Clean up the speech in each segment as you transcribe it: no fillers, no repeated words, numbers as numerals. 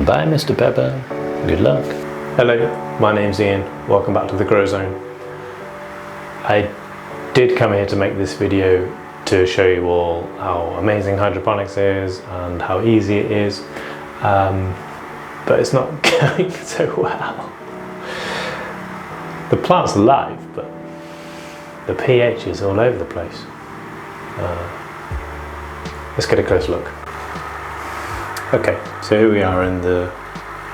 Bye Mr. Pepper, good luck. Hello, my name's Ian, welcome back to the Grow Zone. I did come here to make this video to show you all how amazing hydroponics is and how easy it is, but it's not going so well. The plant's alive, but the pH is all over the place. Let's get a close look. Okay, so here we are in the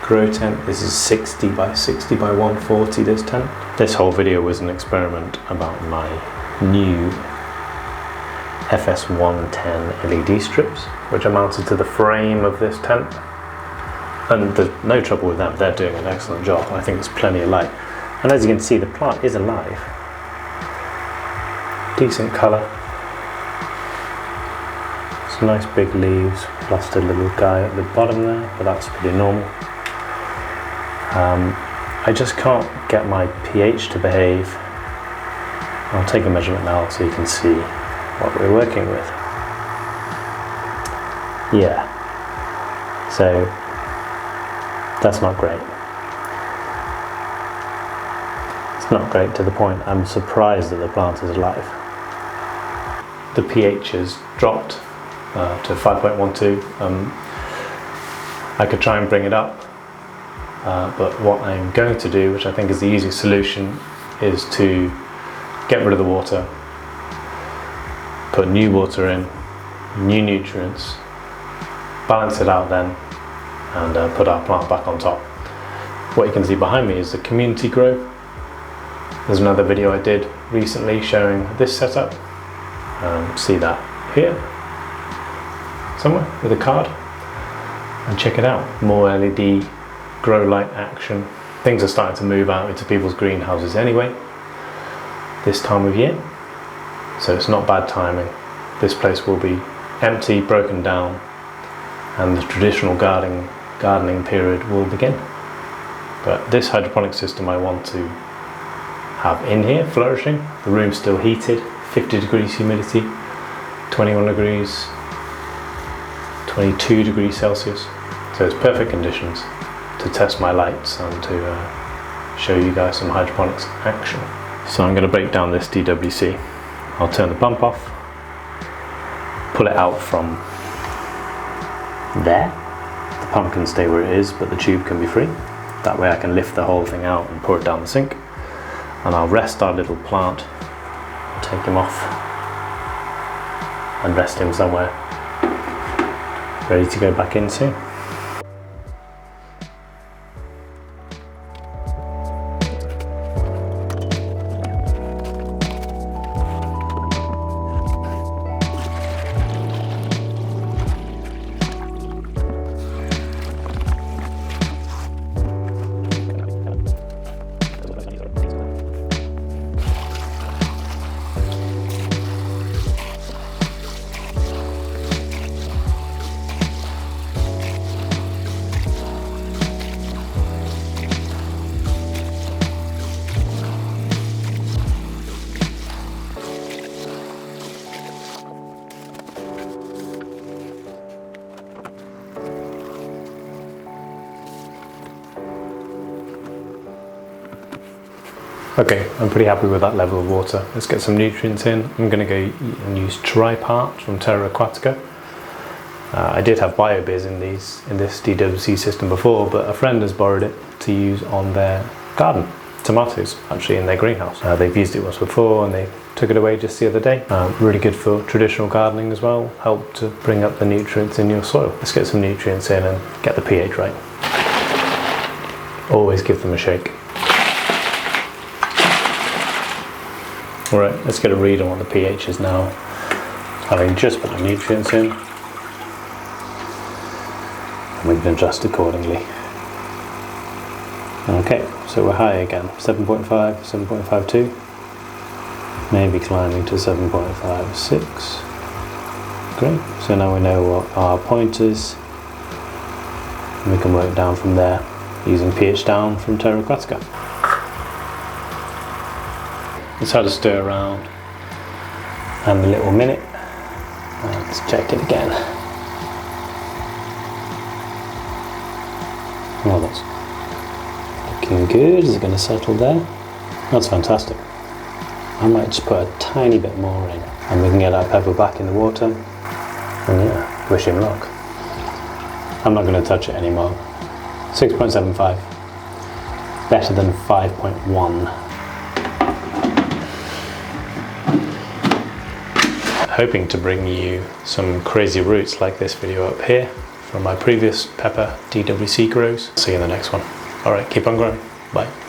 grow tent. This is 60 by 60 by 140, this tent. This whole video was an experiment about my new FS110 LED strips, which are mounted to the frame of this tent. And there's no trouble with them, they're doing an excellent job. I think there's plenty of light. And as you can see, the plant is alive. Decent colour. Some nice big leaves, plus a little guy at the bottom there, but that's pretty normal. I just can't get my pH to behave. I'll take a measurement now so you can see what we're working with. Yeah, so that's not great. It's not great to the point I'm surprised that the plant is alive. The pH has dropped to 5.12. I could try and bring it up, but what I'm going to do, which I think is the easiest solution, is to get rid of the water, put new water in, new nutrients, balance it out then, and put our plant back on top. What you can see behind me is the community grow. There's another video I did recently showing this setup. See that here somewhere with a card, and check it out. More LED grow light action. Things are starting to move out into people's greenhouses anyway this time of year, so it's not bad timing. This place will be empty, broken down, and the traditional gardening period will begin. But this hydroponic system I want to have in here flourishing. The room's still heated, 50 degrees humidity, 21 degrees, 22 degrees Celsius. So it's perfect conditions to test my lights and to show you guys some hydroponics action. So I'm going to break down this DWC. I'll turn the pump off, pull it out from there. The pump can stay where it is, but the tube can be free. That way I can lift the whole thing out and pour it down the sink. And I'll rest our little plant, take him off and rest him somewhere, ready to go back in soon. Okay, I'm pretty happy with that level of water. Let's get some nutrients in. I'm going to go and use Tripart from Terra Aquatica. I did have BioBiz in this DWC system before, but a friend has borrowed it to use on their garden. Tomatoes, actually, in their greenhouse. They've used it once before and they took it away just the other day. Really good for traditional gardening as well. Help to bring up the nutrients in your soil. Let's get some nutrients in and get the pH right. Always give them a shake. Alright, let's get a read on what the pH is now. Having just put the nutrients in, and we can adjust accordingly. Okay, so we're high again, 7.5, 7.52, maybe climbing to 7.56. Great, so now we know what our point is, and we can work down from there using pH down from Terra Aquatica. Let's have a stir around and a little minute. Let's check it again. Oh, that's looking good. Is it going to settle there? That's fantastic. I might just put a tiny bit more in, and we can get that pepper back in the water. And yeah, wish him luck. I'm not going to touch it anymore. 6.75. Better than 5.1. Hoping to bring you some crazy roots like this video up here from my previous pepper DWC grows. See you in the next one. Alright, keep on growing. Bye.